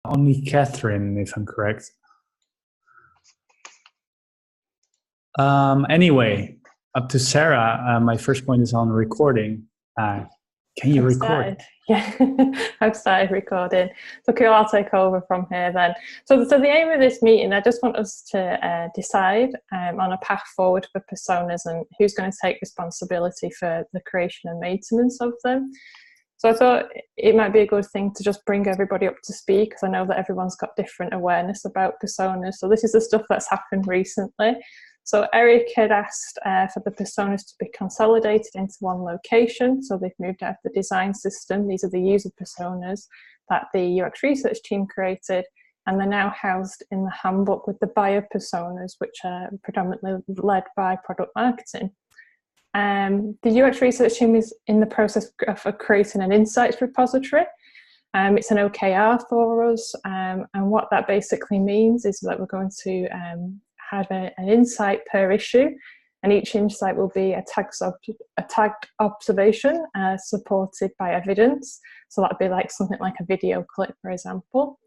Only Catherine, if I'm correct. Anyway, up to Sarah. My first point is on recording. Can you record? Yeah, I've started recording. So cool, I'll take over from here then. So the aim of this meeting, I just want us to decide on a path forward for personas and who's going to take responsibility for the creation and maintenance of them. So I thought it might be a good thing to just bring everybody up to speed, because I know that everyone's got different awareness about personas. So this is the stuff that's happened recently. So Eric had asked for the personas to be consolidated into one location. So they've moved out of the design system. These are the user personas that the UX research team created, and they're now housed in the handbook with the buyer personas, which are predominantly led by product marketing. The UX research team is in the process of creating an insights repository. It's an OKR for us, and what that basically means is that we're going to have an insight per issue, and each insight will be a tagged observation supported by evidence. So that would be like something like a video clip, for example.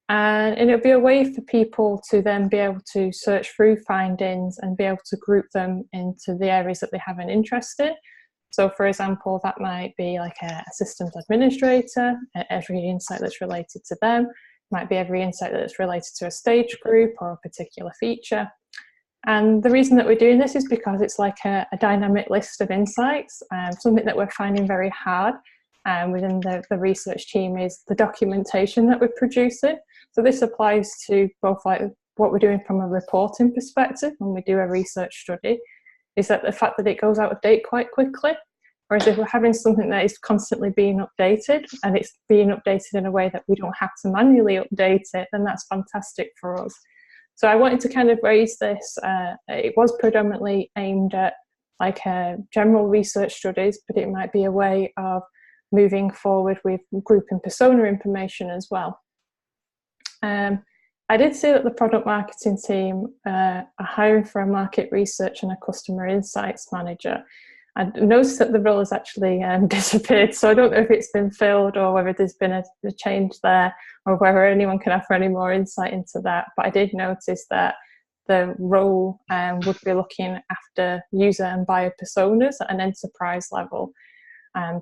And it'll be a way for people to then be able to search through findings and be able to group them into the areas that they have an interest in. So for example, that might be like a systems administrator, every insight that's related to them. Might be every insight that's related to a stage group or a particular feature. And the reason that we're doing this is because it's like a dynamic list of insights. Something that we're finding very hard within the research team is the documentation that we're producing. So this applies to both like what we're doing from a reporting perspective when we do a research study, is that the fact that it goes out of date quite quickly. Whereas if we're having something that is constantly being updated, and it's being updated in a way that we don't have to manually update it, then that's fantastic for us. So I wanted to kind of raise this. It was predominantly aimed at like general research studies, but it might be a way of moving forward with grouping persona information as well. I did see that the product marketing team are hiring for a market research and a customer insights manager. I noticed that the role has actually disappeared, so I don't know if it's been filled or whether there's been a change there, or whether anyone can offer any more insight into that. But I did notice that the role would be looking after user and buyer personas at an enterprise level.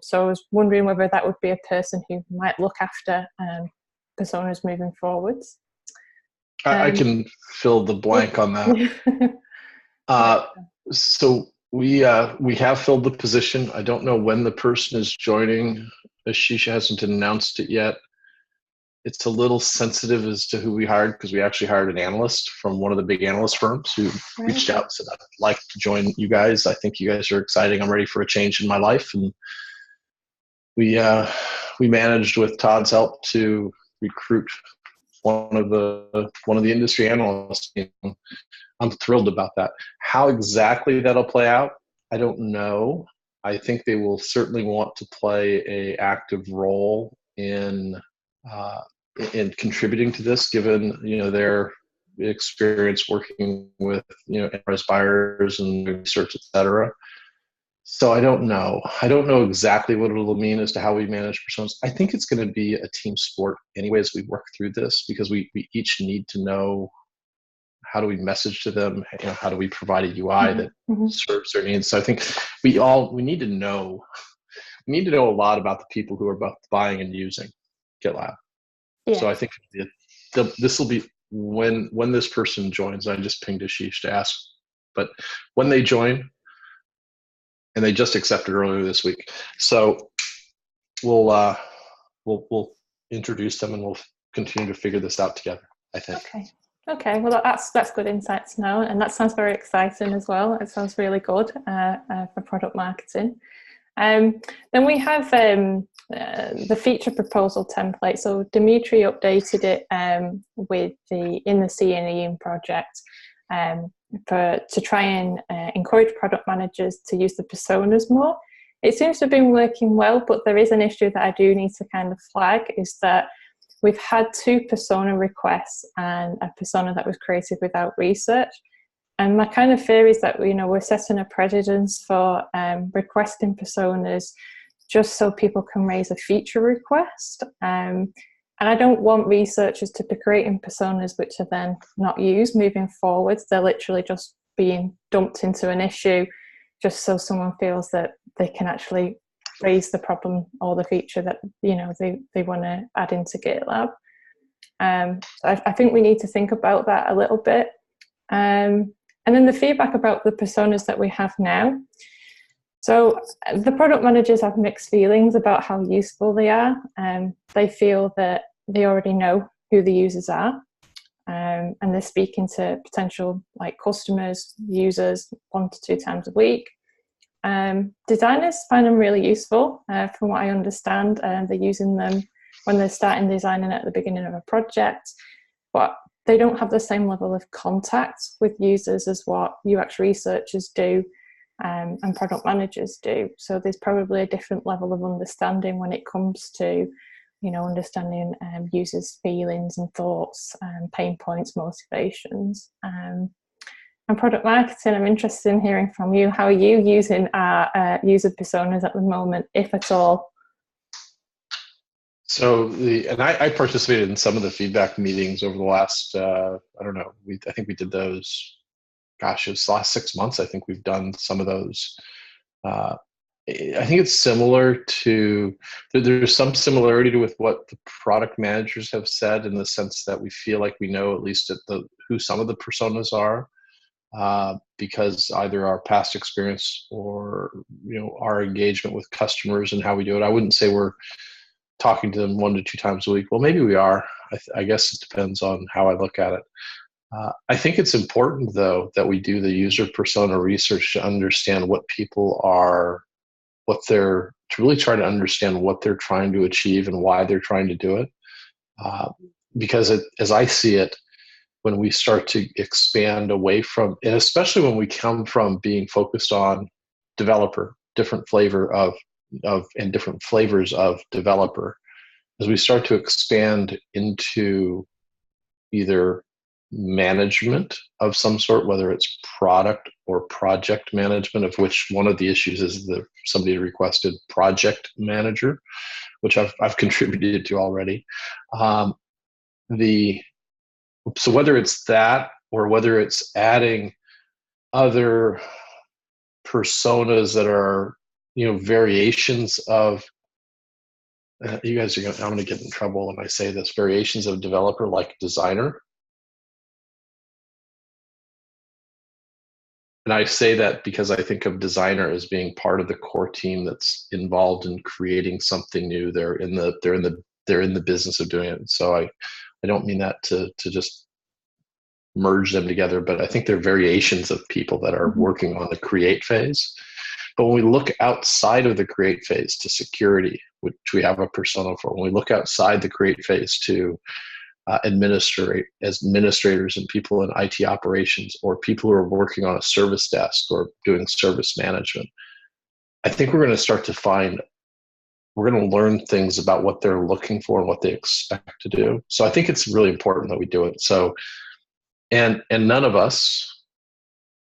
So I was wondering whether that would be a person who might look after personas moving forwards. I can fill the blank on that. So we have filled the position. I don't know when the person is joining. Ashish hasn't announced it yet. It's a little sensitive as to who we hired, because we actually hired an analyst from one of the big analyst firms who reached out and said, I'd like to join you guys. I think you guys are exciting. I'm ready for a change in my life. And we managed, with Todd's help, to recruit one of the industry analysts. I'm thrilled about that. How exactly that'll play out, I don't know. I think they will certainly want to play an active role in contributing to this, given their experience working with enterprise buyers and research, etc. So I don't know. I don't know exactly what it'll mean as to how we manage personas. I think it's going to be a team sport anyways. We work through this because we each need to know, how do we message to them? How do we provide a UI that serves their needs? So I think we need to know a lot about the people who are both buying and using GitLab. Yeah. So I think this will be when this person joins. I just pinged Ashish to ask, but when they join, and they just accepted earlier this week, so we'll introduce them and we'll continue to figure this out together, I think. Okay. Well, that's good insight to know, and that sounds very exciting as well. It sounds really good for product marketing. Then we have the feature proposal template. So Dimitri updated it in the C&E project to try and encourage product managers to use the personas more. It seems to have been working well, but there is an issue that I do need to kind of flag, is that we've had 2 persona requests and a persona that was created without research. And my kind of fear is that we're setting a precedence for requesting personas just so people can raise a feature request. And And I don't want researchers to be creating personas which are then not used moving forwards. They're literally just being dumped into an issue just so someone feels that they can actually raise the problem or the feature that, you know, they want to add into GitLab. So I think we need to think about that a little bit. And then the feedback about the personas that we have now. So the product managers have mixed feelings about how useful they are. They feel that they already know who the users are, and they're speaking to potential like customers, users 1 to 2 times a week. Designers find them really useful, from what I understand. They're using them when they're starting designing at the beginning of a project, but they don't have the same level of contact with users as what UX researchers do, and product managers do. So there's probably a different level of understanding when it comes to, you know, understanding users' feelings and thoughts and pain points, motivations. And product marketing, I'm interested in hearing from you. How are you using our user personas at the moment, if at all? So I participated in some of the feedback meetings over the last, I don't know, I think we did those, gosh, it was the last 6 months. I think we've done some of those. I think it's similar to, there's some similarity to with what the product managers have said, in the sense that we feel like we know at least who some of the personas are. Because either our past experience or, you know, our engagement with customers and how we do it. I wouldn't say we're talking to them 1 to 2 times a week. Well, maybe we are. I guess it depends on how I look at it. I think it's important, though, that we do the user persona research to understand what people are, to really try to understand what they're trying to achieve and why they're trying to do it. Because as I see it, when we start to expand away from, and especially when we come from being focused on developer, different flavors of developer, as we start to expand into either management of some sort, whether it's product or project management, of which one of the issues is that somebody requested project manager, which I've contributed to already. So whether it's that, or whether it's adding other personas that are, you know, variations of, you guys are I'm going to get in trouble when I say this, variations of developer, like designer. And I say that because I think of designer as being part of the core team that's involved in creating something new. They're in the business of doing it. So I don't mean that to just merge them together, but I think they're variations of people that are working on the create phase. But when we look outside of the create phase to security, which we have a persona for, when we look outside the create phase to administrators and people in IT operations, or people who are working on a service desk or doing service management, I think we're going to start to find, we're going to learn things about what they're looking for and what they expect to do. So I think it's really important that we do it. So, and none of us,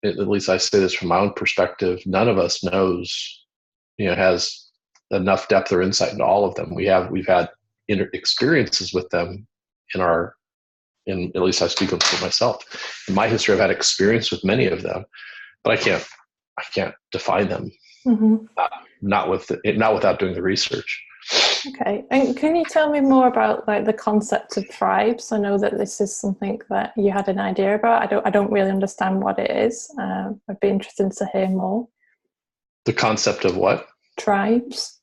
at least I say this from my own perspective, none of us knows, you know, has enough depth or insight into all of them. We've had experiences with them at least I speak for myself. In my history, I've had experience with many of them, but I can't define them. Not without doing the research. Okay, and can you tell me more about like the concept of tribes? I know that this is something that you had an idea about. I don't really understand what it is. I'd be interested to hear more. The concept of what? Tribes.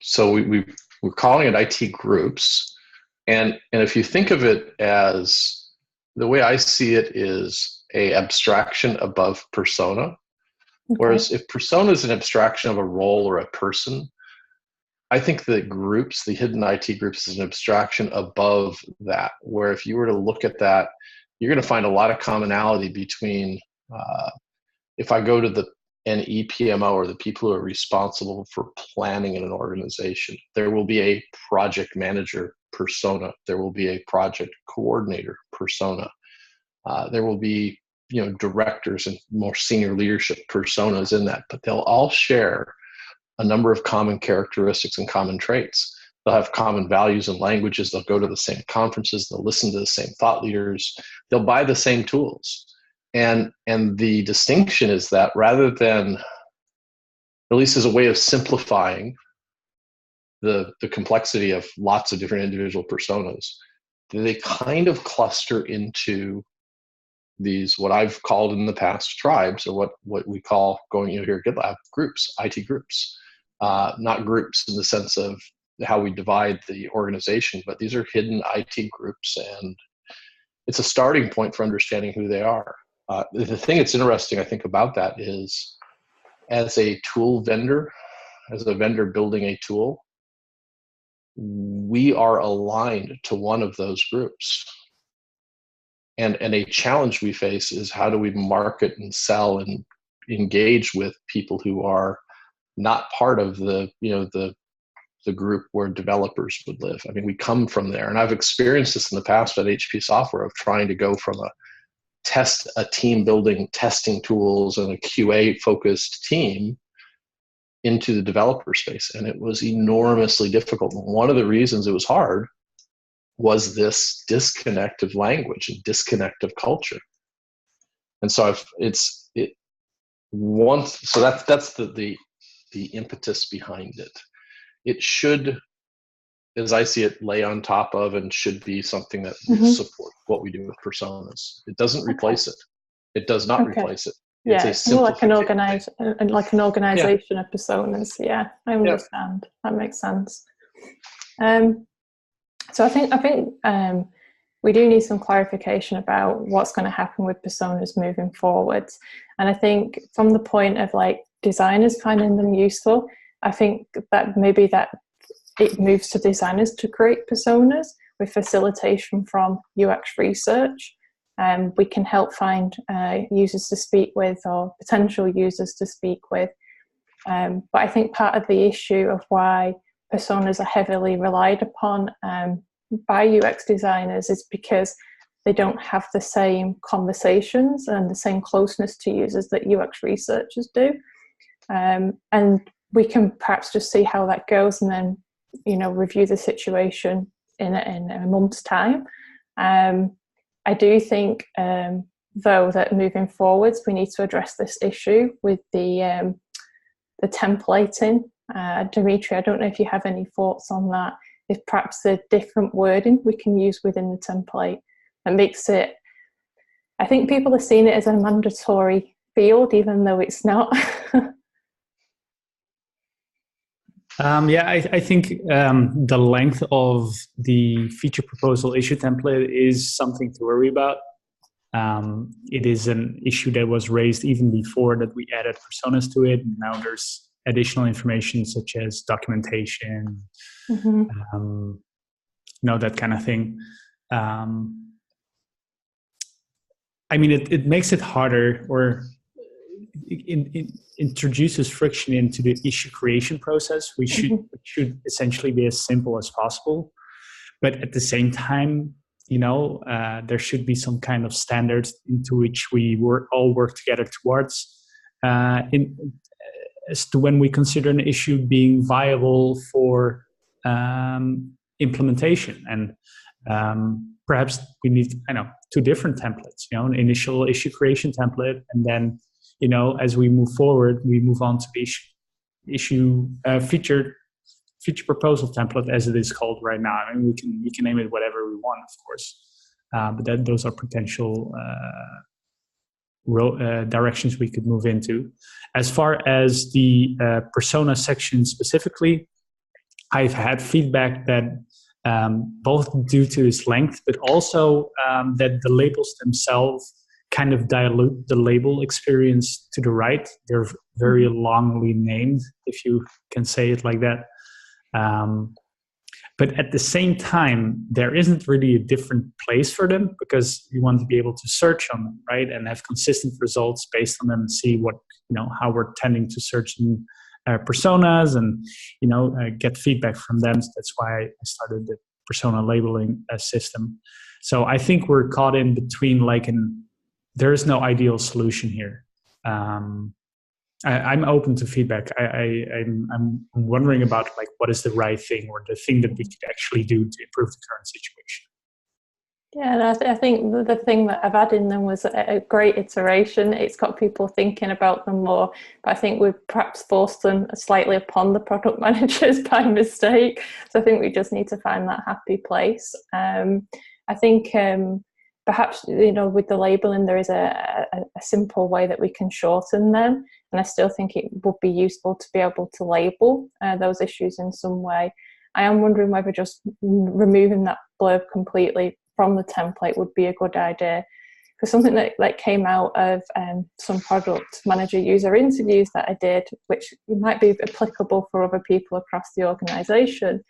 So we're calling it IT groups, and if you think of it as, the way I see it is a abstraction above persona. Okay. Whereas if persona is an abstraction of a role or a person, I think the groups, the hidden IT groups, is an abstraction above that, where if you were to look at that, you're going to find a lot of commonality between, if I go to an EPMO, or the people who are responsible for planning in an organization, there will be a project manager persona. There will be a project coordinator persona. There will be, you know, directors and more senior leadership personas in that, but they'll all share a number of common characteristics and common traits. They'll have common values and languages. They'll go to the same conferences. They'll listen to the same thought leaders. They'll buy the same tools. And the distinction is that rather than, at least as a way of simplifying the complexity of lots of different individual personas, they kind of cluster into these, what I've called in the past, tribes, or what we call, going here at GitLab, groups, IT groups. Not groups in the sense of how we divide the organization, but these are hidden IT groups, and it's a starting point for understanding who they are. The thing that's interesting, I think, about that is, as a tool vendor, as a vendor building a tool, we are aligned to one of those groups. And a challenge we face is, how do we market and sell and engage with people who are not part of the group where developers would live? I mean, we come from there, and I've experienced this in the past at HP Software, of trying to go from a team building testing tools and a QA focused team into the developer space, and it was enormously difficult. One of the reasons it was hard was this disconnect of language and disconnect of culture. And so that's the impetus behind it. It should, as I see it, lay on top of and should be something that supports what we do with personas. It doesn't replace it. It does not replace it. It's more like an organization of personas. Yeah, I understand. That makes sense. So I think we do need some clarification about what's going to happen with personas moving forwards. And I think from the point of like designers finding them useful, I think that maybe that it moves to designers to create personas with facilitation from UX research. We can help find users to speak with, or potential users to speak with. But I think part of the issue of why personas are heavily relied upon by UX designers is because they don't have the same conversations and the same closeness to users that UX researchers do. And we can perhaps just see how that goes, and then review the situation in a month's time. I do think, though, that moving forwards, we need to address this issue with the templating. Dimitri, I don't know if you have any thoughts on that. If perhaps the different wording we can use within the template that makes it, I think people are seeing it as a mandatory field, even though it's not. I think the length of the feature proposal issue template is something to worry about. It is an issue that was raised even before that we added personas to it. Now there's additional information such as documentation, that kind of thing. I mean, it makes it harder, or it introduces friction into the issue creation process. We should essentially be as simple as possible, but at the same time, there should be some kind of standards into which we all work together towards. As to when we consider an issue being viable for implementation, and perhaps we need, two different templates. An initial issue creation template, and then as we move forward, we move on to the feature proposal template, as it is called right now. I mean, we can name it whatever we want, of course, but those are potential directions we could move into. As far as the persona section specifically, I've had feedback that both due to its length, but also that the labels themselves kind of dilute the label experience to the right. They're very longly named, if you can say it like that. But at the same time, there isn't really a different place for them, because you want to be able to search on them, right? And have consistent results based on them, and see what, how we're tending to search in personas, and, get feedback from them. So that's why I started the persona labeling system. So I think we're caught in between, there is no ideal solution here. I'm open to feedback. I'm wondering about like what is the right thing or the thing that we could actually do to improve the current situation. Yeah, and I think the thing that I've added in them was a great iteration. It's got people thinking about them more, but I think we've perhaps forced them slightly upon the product managers by mistake. So I think we just need to find that happy place. I think perhaps, with the labeling, there is a simple way that we can shorten them. And I still think it would be useful to be able to label those issues in some way. I am wondering whether just removing that blurb completely from the template would be a good idea, because something that came out of some product manager user interviews that I did, which might be applicable for other people across the organization,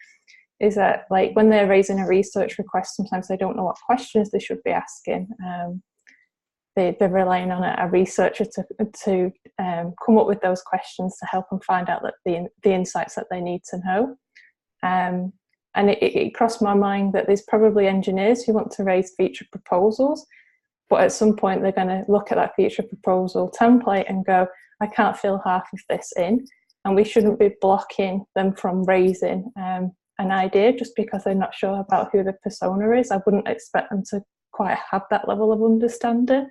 is that like when they're raising a research request, sometimes they don't know what questions they should be asking. They're relying on a researcher to come up with those questions to help them find out that the insights that they need to know. And it crossed my mind that there's probably engineers who want to raise feature proposals, but at some point they're going to look at that feature proposal template and go, I can't fill half of this in. And we shouldn't be blocking them from raising an idea just because they're not sure about who the persona is. I wouldn't expect them to quite have that level of understanding,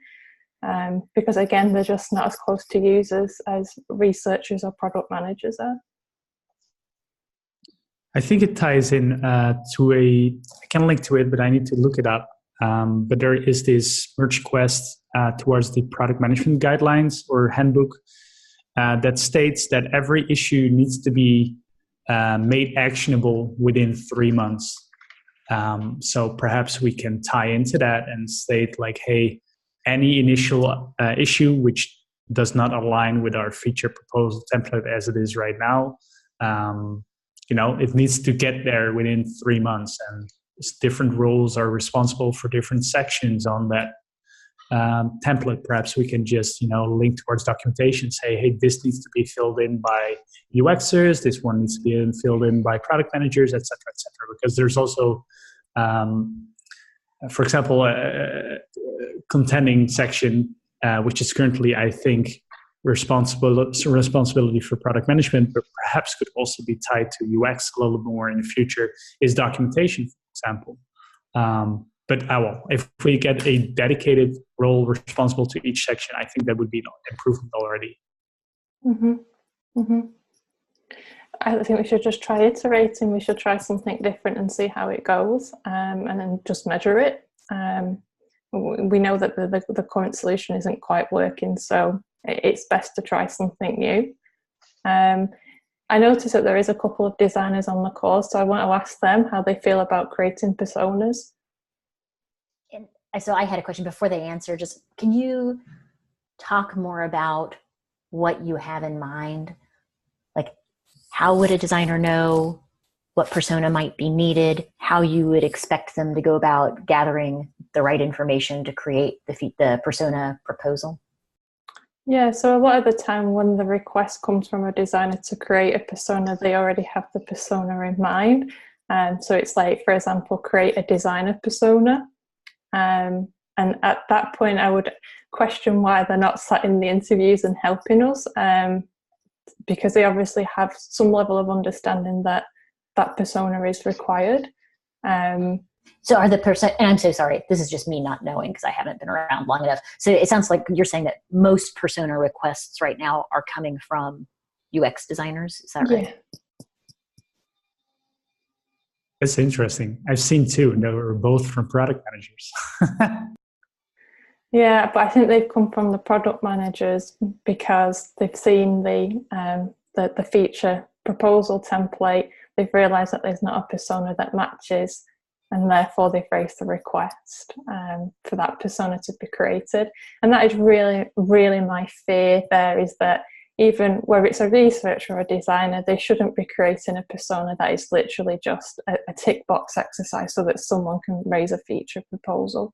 because again, they're just not as close to users as researchers or product managers are. I think it ties in I can link to it, but I need to look it up. But there is this merge request towards the product management guidelines or handbook that states that every issue needs to be made actionable within 3 months. So perhaps we can tie into that and state like, hey, any initial issue which does not align with our feature proposal template as it is right now, it needs to get there within 3 months, and different roles are responsible for different sections on that template. Perhaps we can just, link towards documentation, say, hey, this needs to be filled in by UXers, this one needs to be filled in by product managers, et cetera, because there's also, for example, a contending section, which is currently, I think, responsibility for product management, but perhaps could also be tied to UX a little more in the future, is documentation, for example. But if we get a dedicated role responsible to each section, I think that would be an improvement already. Mm-hmm. Mm-hmm. I think we should just try iterating. We should try something different and see how it goes, and then just measure it. We know that the current solution isn't quite working, so it's best to try something new. I noticed that there is a couple of designers on the call, so I want to ask them how they feel about creating personas. And so I had a question before they answer. Just can you talk more about what you have in mind? Like, how would a designer know what persona might be needed? How you would expect them to go about gathering the right information to create the persona proposal? Yeah, so a lot of the time when the request comes from a designer to create a persona, they already have the persona in mind. So it's like, for example, create a designer persona. And at that point, I would question why they're not sat in the interviews and helping us, because they obviously have some level of understanding that that persona is required. So are the person, and I'm so sorry, this is just me not knowing because I haven't been around long enough. So it sounds like you're saying that most persona requests right now are coming from UX designers. Is that right? Yeah. That's interesting. I've seen two, and they were both from product managers. Yeah, but I think they've come from the product managers because they've seen the feature proposal template. They've realised that there's not a persona that matches, and therefore they've raised the request for that persona to be created. And that is really, really my fear there, is that even whether it's a researcher or a designer, they shouldn't be creating a persona that is literally just a tick box exercise so that someone can raise a feature proposal.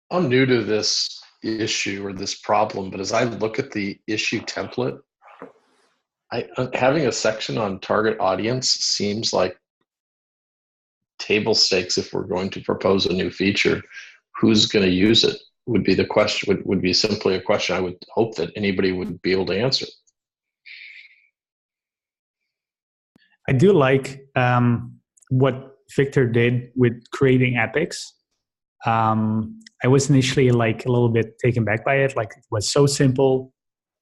I'm new to this issue or this problem, but as I look at the issue template, having a section on target audience seems like table stakes if we're going to propose a new feature. Who's going to use it would be the question, would be simply a question I would hope that anybody would be able to answer. I do like what Victor did with creating epics. I was initially like a little bit taken back by it. Like, it was so simple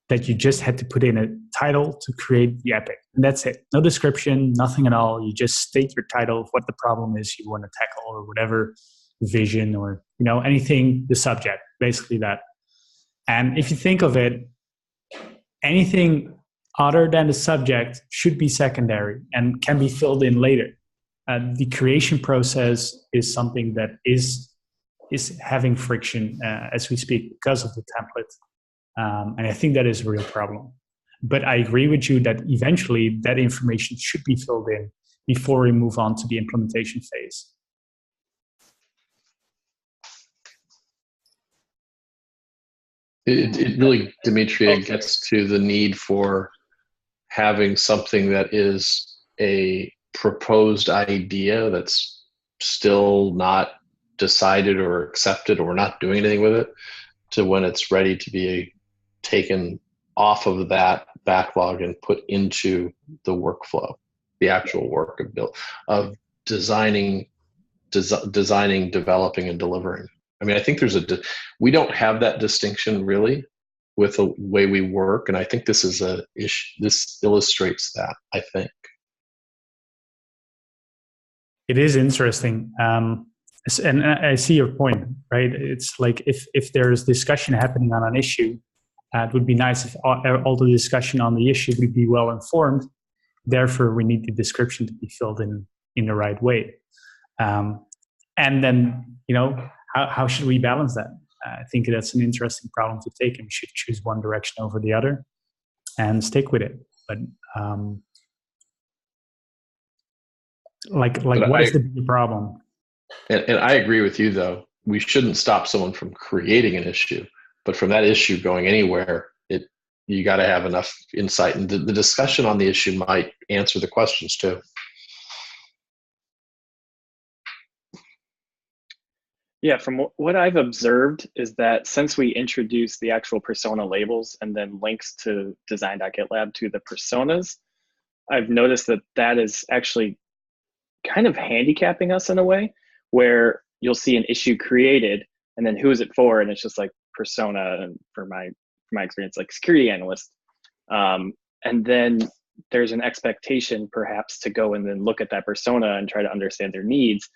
that you just had to put in a title to create the epic. And that's it. No description, nothing at all. You just state your title of what the problem is you want to tackle, or whatever vision, or, you know, anything, the subject, basically that. And if you think of it, anything other than the subject should be secondary and can be filled in later. The creation process is something that is having friction as we speak because of the template. And I think that is a real problem. But I agree with you that eventually that information should be filled in before we move on to the implementation phase. It really, Dimitri, gets to the need for having something that is a proposed idea that's still not decided or accepted, or we're not doing anything with it, to when it's ready to be taken off of that backlog and put into the workflow, the actual work of designing, developing, and delivering. I mean, I think we don't have that distinction really with the way we work, and I think this is this illustrates that, I think. It is interesting. And I see your point, right? It's like if there's discussion happening on an issue, it would be nice if all the discussion on the issue would be well informed. Therefore, we need the description to be filled in the right way. And then, you know, how should we balance that? I think that's an interesting problem to take, and we should choose one direction over the other and stick with it. But what is the big problem? And I agree with you, though. We shouldn't stop someone from creating an issue, but from that issue going anywhere, you got to have enough insight, and the discussion on the issue might answer the questions too. Yeah, from what I've observed is that since we introduced the actual persona labels and then links to design.gitlab to the personas, I've noticed that is actually kind of handicapping us in a way, where you'll see an issue created and then who is it for? And it's just like persona, and for my experience, like security analyst. And then there's an expectation perhaps to go and then look at that persona and try to understand their needs,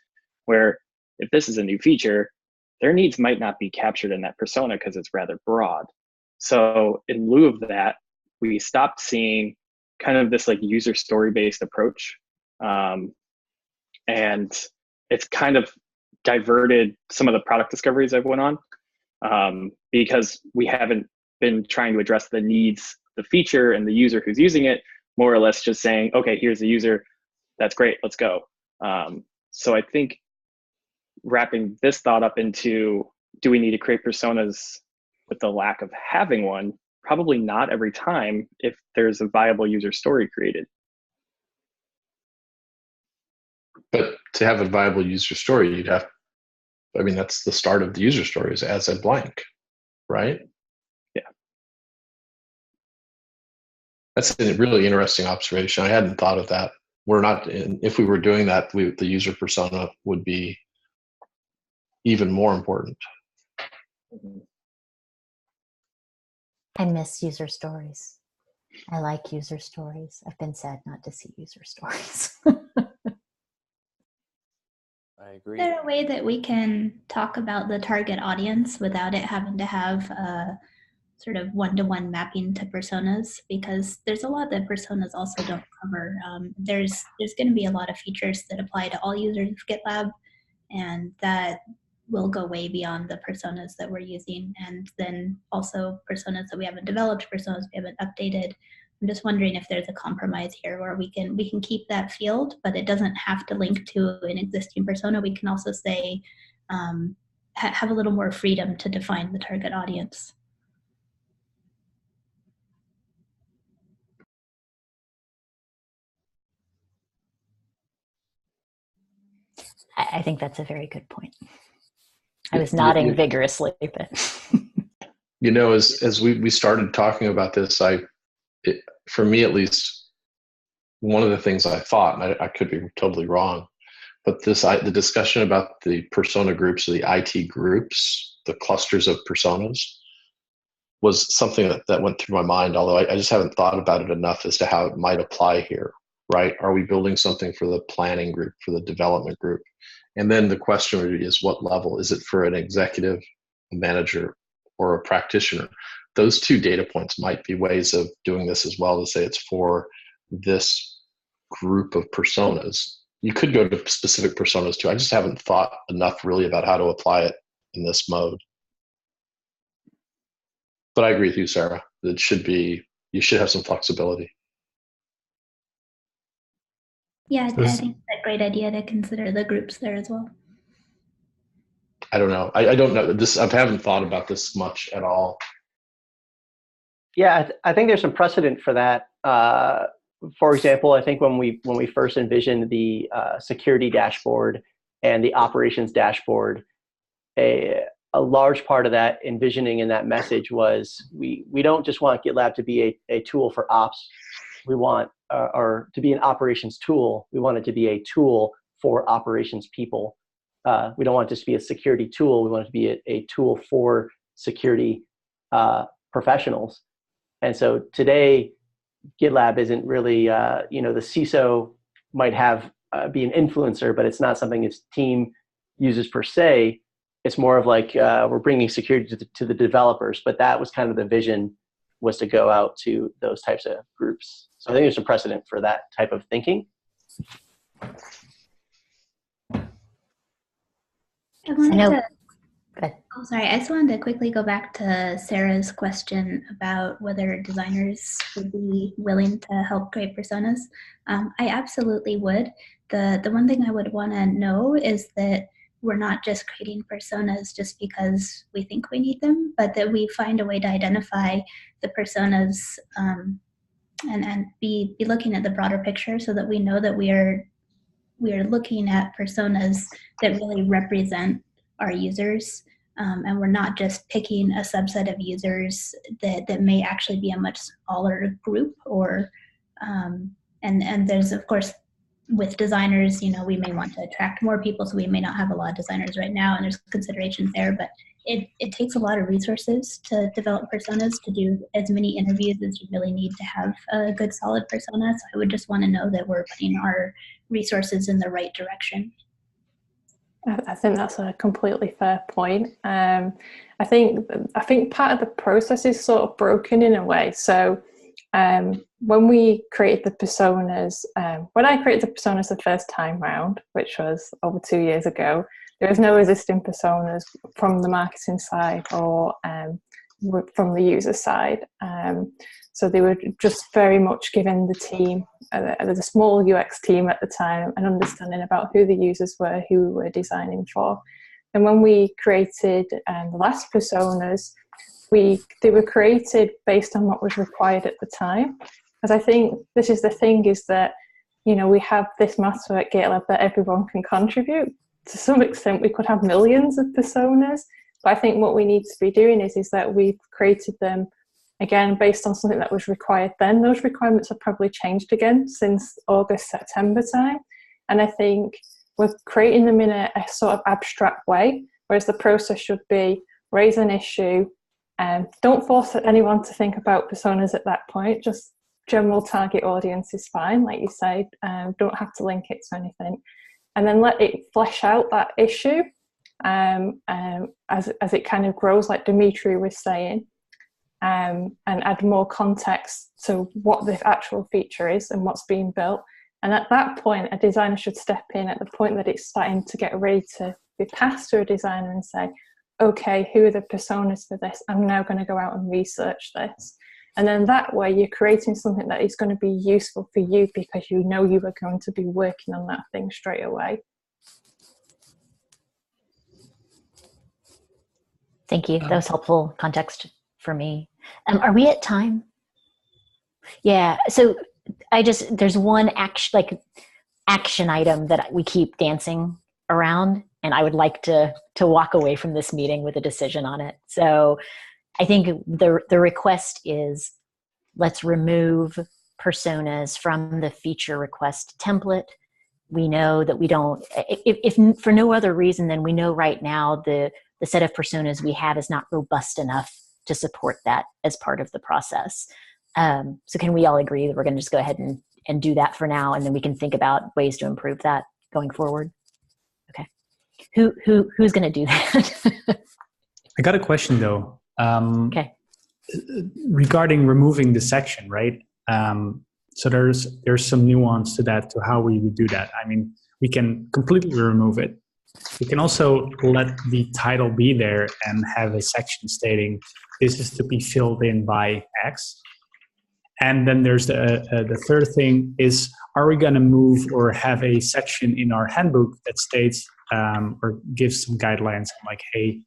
where if this is a new feature, their needs might not be captured in that persona because it's rather broad. So in lieu of that, we stopped seeing kind of this like user story-based approach. And it's kind of diverted some of the product discoveries I've went on, because we haven't been trying to address the needs, the feature, and the user who's using it, more or less just saying, okay, here's the user, that's great, let's go. So I think wrapping this thought up into, do we need to create personas with the lack of having one? Probably not every time if there's a viable user story created. But to have a viable user story, that's the start of the user story, is as a blank, right? Yeah. That's a really interesting observation. I hadn't thought of that. If we were doing that, the user persona would be even more important. I miss user stories. I like user stories. I've been sad not to see user stories. I agree. Is there a way that we can talk about the target audience without it having to have a sort of one-to-one mapping to personas? Because there's a lot that personas also don't cover. There's going to be a lot of features that apply to all users of GitLab, and that will go way beyond the personas that we're using, and then also personas that we haven't developed, personas we haven't updated. I'm just wondering if there's a compromise here where we can keep that field, but it doesn't have to link to an existing persona. We can also say, have a little more freedom to define the target audience. I think that's a very good point. I was nodding vigorously, but as we started talking about this, for me at least, one of the things I thought, and I could be totally wrong, but the discussion about the persona groups or the IT groups, the clusters of personas, was something that went through my mind, although I just haven't thought about it enough as to how it might apply here, right? Are we building something for the planning group, for the development group? And then the question is, what level? Is it for an executive, a manager, or a practitioner? Those two data points might be ways of doing this as well, to say it's for this group of personas. You could go to specific personas too. I just haven't thought enough really about how to apply it in this mode. But I agree with you, Sarah. You should have some flexibility. Yeah, I think it's a great idea to consider the groups there as well. I don't know. I don't know this. I haven't thought about this much at all. Yeah, I think there's some precedent for that. For example, I think when we first envisioned the security dashboard and the operations dashboard, a large part of that envisioning in that message was we don't just want GitLab to be a tool for ops. We want or to be an operations tool. We want it to be a tool for operations people. We don't want it just to be a security tool. We want it to be a tool for security professionals. And so today, GitLab isn't really, the CISO might be an influencer, but it's not something his team uses per se. It's more of like we're bringing security to the developers, but that was kind of the vision, was to go out to those types of groups. So I think there's some precedent for that type of thinking. I just wanted to quickly go back to Sarah's question about whether designers would be willing to help create personas. I absolutely would. The one thing I would want to know is that we're not just creating personas just because we think we need them, but that we find a way to identify the personas and be looking at the broader picture, so that we know that we are looking at personas that really represent our users, and we're not just picking a subset of users that may actually be a much smaller group. Or and there's, of course, with designers, we may want to attract more people, so we may not have a lot of designers right now, and there's considerations there, but it takes a lot of resources to develop personas, to do as many interviews as you really need to have a good solid persona. So I would just want to know that we're putting our resources in the right direction. I think that's a completely fair point. I think part of the process is sort of broken in a way. So when we created the personas, when I created the personas the first time round, which was over 2 years ago, there was no existing personas from the marketing side or from the user side. So they were just very much giving the team, there was a small UX team at the time, an understanding about who the users were, who we were designing for. And when we created the last personas, they were created based on what was required at the time. Because I think this is the thing, is that, we have this motto at GitLab that everyone can contribute. To some extent, we could have millions of personas, but I think what we need to be doing is that we've created them, again, based on something that was required then. Those requirements have probably changed again since August, September time. And I think we're creating them in a sort of abstract way, whereas the process should be raise an issue, and don't force anyone to think about personas at that point. Just general target audience is fine, like you say. Don't have to link it to anything. And then let it flesh out that issue as it kind of grows, like Dimitri was saying, and add more context to what the actual feature is and what's being built. And at that point, a designer should step in at the point that it's starting to get ready to be passed to a designer and say, okay, who are the personas for this? I'm now going to go out and research this. And then that way you're creating something that is going to be useful for you, because you know you are going to be working on that thing straight away. Thank you. That was helpful context for me. Are we at time? Yeah. So there's one action item that we keep dancing around, and I would like to walk away from this meeting with a decision on it. So I think the request is, let's remove personas from the feature request template. We know that we don't, if for no other reason than we know right now the set of personas we have is not robust enough to support that as part of the process. So can we all agree that we're going to just go ahead and do that for now, and then we can think about ways to improve that going forward? Okay. Who's going to do that? I got a question though. Okay. Regarding removing the section, right? So there's some nuance to that, to how we would do that. I mean, we can completely remove it. We can also let the title be there and have a section stating this is to be filled in by X. And then there's the third thing is, are we going to move or have a section in our handbook that states or gives some guidelines on like, hey,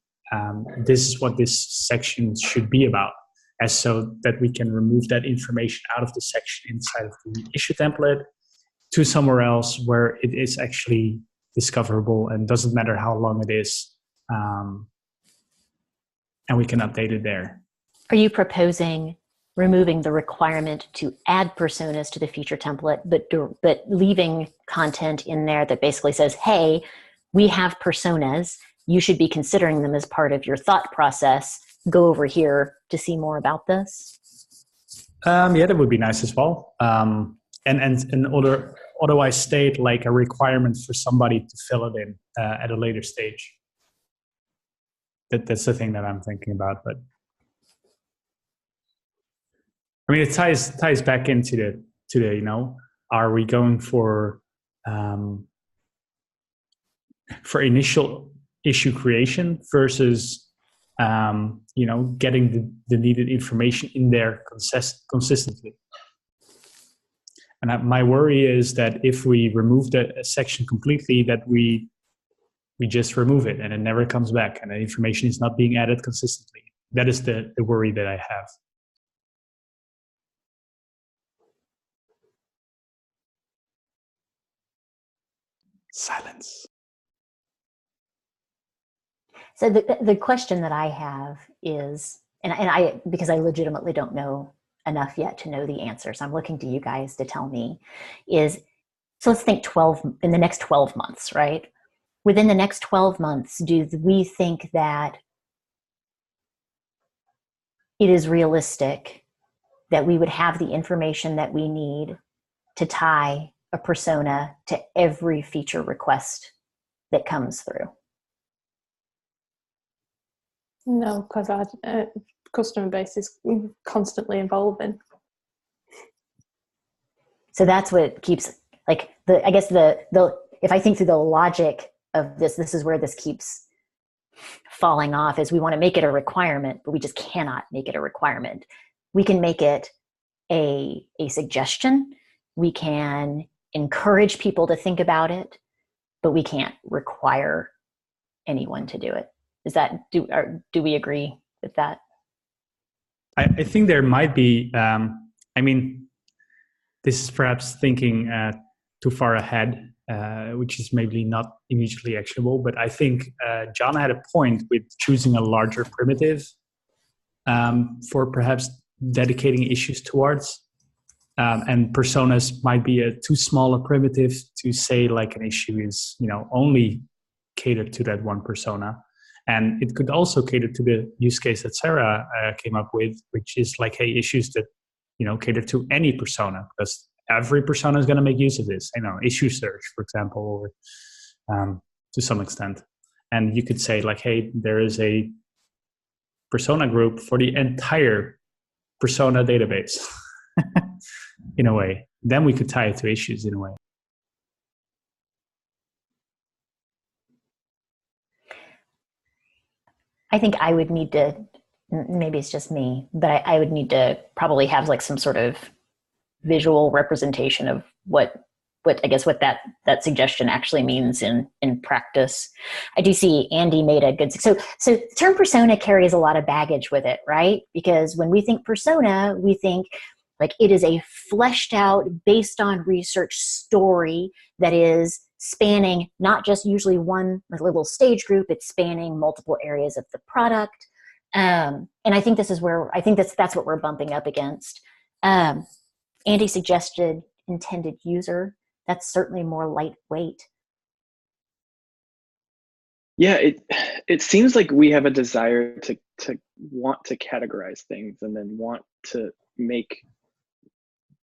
this is what this section should be about, as so that we can remove that information out of the section inside of the issue template to somewhere else where it is actually discoverable and doesn't matter how long it is, and we can update it there. Are you proposing removing the requirement to add personas to the feature template, but leaving content in there that basically says, hey, we have personas, you should be considering them as part of your thought process, go over here to see more about this? Yeah, that would be nice as well. And otherwise state like a requirement for somebody to fill it in at a later stage. That's the thing that I'm thinking about. But I mean, it ties back into the are we going for initial issue creation versus getting the needed information in there consistently. And my worry is that if we remove the section completely, that we just remove it and it never comes back and the information is not being added consistently. That is the worry that I have. Silence. So the question that I have is, and I, because I legitimately don't know enough yet to know the answer, so I'm looking to you guys to tell me, is, so let's think in the next 12 months, right? Within the next 12 months, do we think that it is realistic that we would have the information that we need to tie a persona to every feature request that comes through? No, because our customer base is constantly evolving. So that's what keeps, like, I guess if I think through the logic of this is where this keeps falling off, is we want to make it a requirement, but we just cannot make it a requirement. We can make it a suggestion. We can encourage people to think about it, but we can't require anyone to do it. Is that, do we agree with that? I think there might be, this is perhaps thinking too far ahead, which is maybe not immediately actionable, but I think John had a point with choosing a larger primitive for perhaps dedicating issues towards. And personas might be a too small a primitive to say like an issue is, only catered to that one persona. And it could also cater to the use case that Sarah came up with, which is like, hey, issues that, cater to any persona, because every persona is going to make use of this. Issue search, for example, or to some extent. And you could say like, hey, there is a persona group for the entire persona database in a way. Then we could tie it to issues in a way. I think I would need to, maybe it's just me, but I would need to probably have like some sort of visual representation of what that suggestion actually means in practice. I do see Andy made a good, so the term persona carries a lot of baggage with it, right? Because when we think persona, we think like it is a fleshed out, based on research story that is spanning not just usually one like little stage group, it's spanning multiple areas of the product. And I think that's what we're bumping up against. Andy suggested intended user. That's certainly more lightweight. Yeah, it seems like we have a desire to want to categorize things and then want to make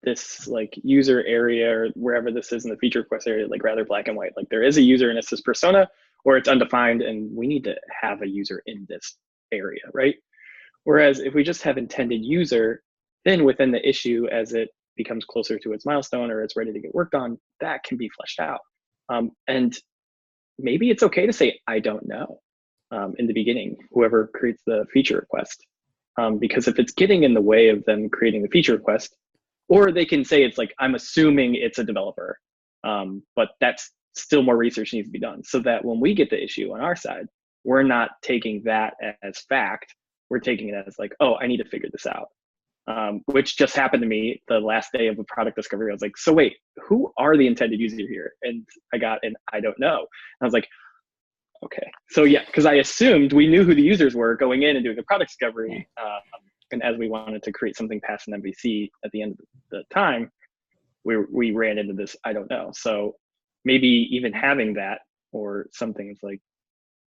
this like user area or wherever this is in the feature request area like rather black and white. Like there is a user and it's this persona, or it's undefined and we need to have a user in this area, right? Whereas if we just have intended user, then within the issue as it becomes closer to its milestone or it's ready to get worked on, that can be fleshed out. And maybe it's okay to say, I don't know, in the beginning, whoever creates the feature request. Because if it's getting in the way of them creating the feature request, or they can say it's like, I'm assuming it's a developer, but that's still more research needs to be done so that when we get the issue on our side, we're not taking that as fact. We're taking it as like, oh, I need to figure this out. Which just happened to me the last day of the product discovery. I was like, so wait, who are the intended user here? And I got an I don't know. And I was like, okay. So yeah, because I assumed we knew who the users were going in and doing the product discovery. And as we wanted to create something past an MVC at the end of the time, we ran into this I don't know. So maybe even having that or something that's like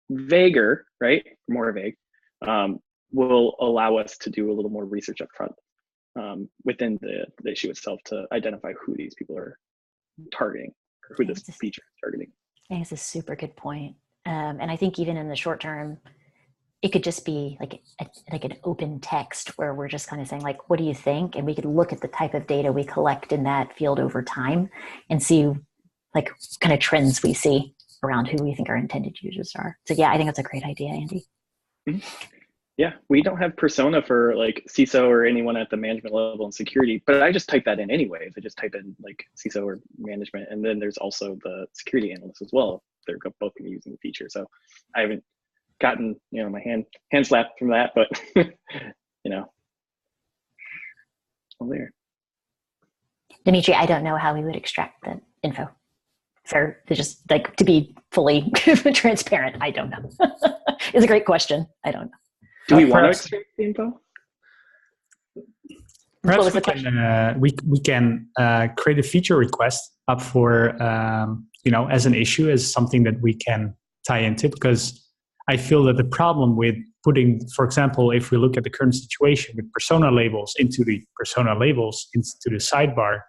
vaguer, right? More vague, will allow us to do a little more research up front within the issue itself to identify who these people are targeting or who this feature is targeting. I think it's a super good point. And I think even in the short term, it could just be like an open text where we're just kind of saying like, what do you think? And we could look at the type of data we collect in that field over time and see like kind of trends we see around who we think our intended users are. So yeah, I think that's a great idea, Andy. Mm-hmm. Yeah, we don't have persona for like CISO or anyone at the management level in security, but I just type that in anyways. I just type in like CISO or management, and then there's also the security analyst as well. They're both going to be using the feature. So I haven't gotten, my hand slapped from that, but well, there. Dimitri, I don't know how we would extract the info. Fair to just like to be fully transparent. I don't know. It's a great question. I don't know. Do we want to extract the info? Perhaps we can create a feature request up for as an issue, as something that we can tie into, because I feel that the problem with putting, for example, if we look at the current situation with persona labels into the sidebar,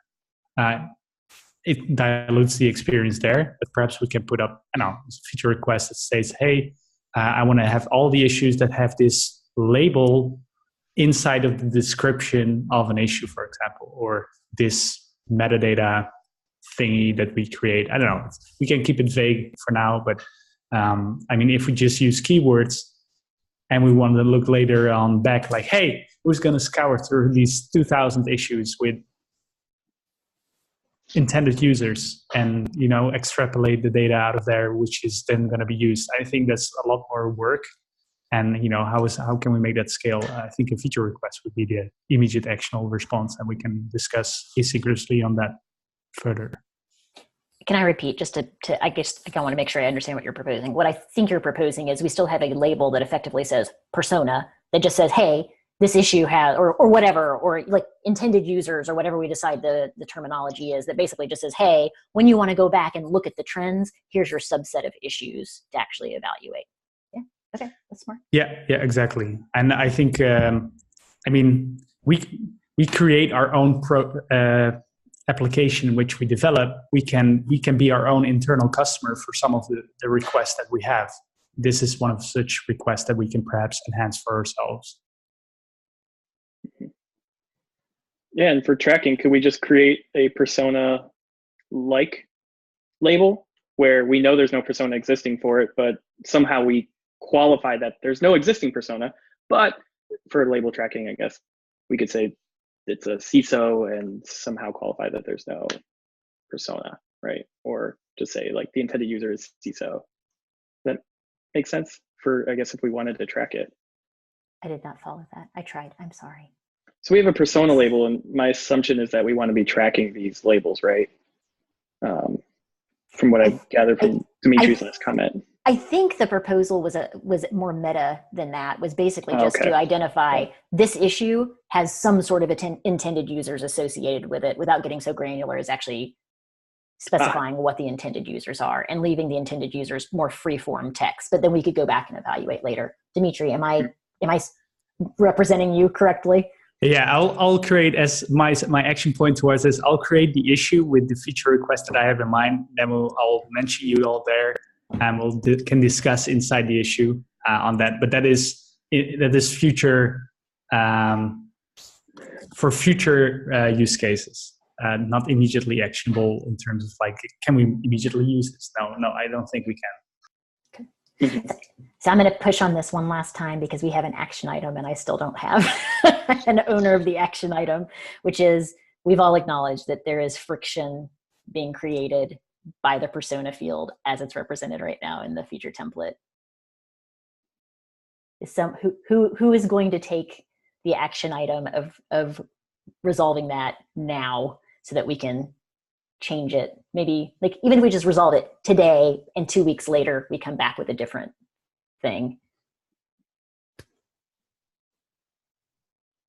it dilutes the experience there. But perhaps we can put up a feature request that says, hey, I want to have all the issues that have this label inside of the description of an issue, for example, or this metadata thingy that we create. I don't know. We can keep it vague for now, but if we just use keywords and we want to look later on back like, hey, who's going to scour through these 2,000 issues with intended users and, extrapolate the data out of there, which is then going to be used. I think that's a lot more work. And, how can we make that scale? I think a feature request would be the immediate actionable response, and we can discuss asynchronously on that further. Can I repeat just to I guess I want to make sure I understand what you're proposing. What I think you're proposing is we still have a label that effectively says persona that just says, hey, this issue has, or whatever, or like intended users or whatever we decide the terminology is, that basically just says, hey, when you want to go back and look at the trends, here's your subset of issues to actually evaluate. Yeah. Okay. That's smart. Yeah, exactly. And I think, we create our own application which we develop. We can be our own internal customer for some of the requests that we have. This is one of such requests that we can perhaps enhance for ourselves. Yeah, and for tracking, could we just create a persona-like label where we know there's no persona existing for it, but somehow we qualify that there's no existing persona, but for label tracking, I guess we could say it's a CISO and somehow qualify that there's no persona, right? Or just say like the intended user is CISO. That makes sense for, I guess, if we wanted to track it. I did not follow that. I tried. I'm sorry. So we have a persona label, and my assumption is that we want to be tracking these labels, right? from what I've gathered from Dimitri's last comment. I think the proposal was more meta than that, was basically just Okay. to identify this issue has some sort of intended users associated with it without getting so granular as actually specifying what the intended users are and leaving the intended users more free-form text. But then we could go back and evaluate later. Dimitri, am I representing you correctly? Yeah, I'll create, as my action point towards this, I'll create the issue with the feature request that I have in mind. Then I'll mention you all there, and can discuss inside the issue on that. But that is future for future use cases, not immediately actionable in terms of like, can we immediately use this? No, I don't think we can. So I'm going to push on this one last time because we have an action item and I still don't have an owner of the action item, which is we've all acknowledged that there is friction being created by the persona field as it's represented right now in the feature template. Who is going to take the action item of resolving that now so that we can change it? Maybe like even if we just resolve it today and 2 weeks later we come back with a different thing.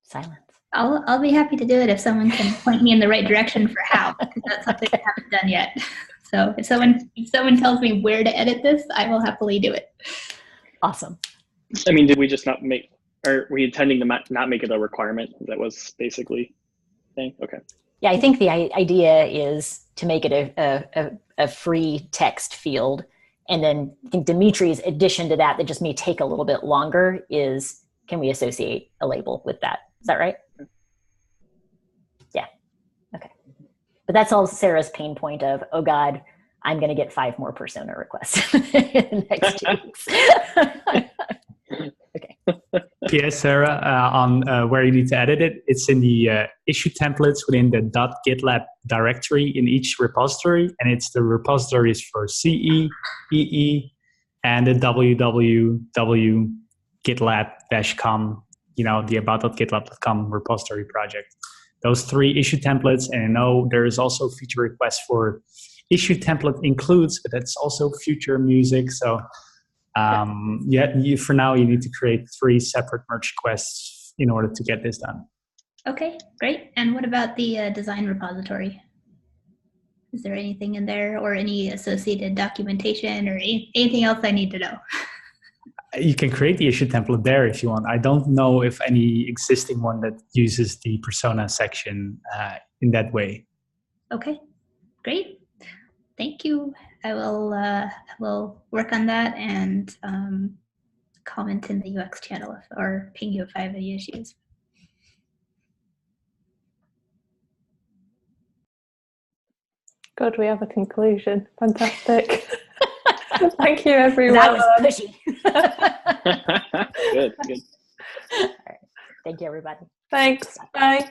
Silence. I'll be happy to do it if someone can point me in the right direction for how, because that's something I haven't done yet. So if someone tells me where to edit this, I will happily do it. Awesome. I mean, did we just not make, or were we intending to not make it a requirement? That was basically thing. Okay. Yeah, I think the idea is to make it a free text field. And then I think Dimitri's addition to that just may take a little bit longer is, can we associate a label with that? Is that right? Yeah. Okay. But that's all Sarah's pain point of, oh God, I'm going to get 5 more persona requests in the next 2 weeks. Okay. Yes, Sarah, on where you need to edit it, it's in the issue templates within the .gitlab directory in each repository, and it's the repositories for CE, EE, and the www.gitlab-com, the about.gitlab.com repository project. Those 3 issue templates, and I know there is also feature requests for issue template includes, but that's also future music. So for now, you need to create 3 separate merge requests in order to get this done. Okay, great. And what about the design repository? Is there anything in there or any associated documentation or anything else I need to know? You can create the issue template there if you want. I don't know if any existing one that uses the persona section in that way. Okay, great. Thank you. I will work on that and comment in the UX channel or ping you if I have any issues. Good, we have a conclusion. Fantastic. Thank you, everyone. That was pushy. Good. All right. Thank you, everybody. Thanks. Bye.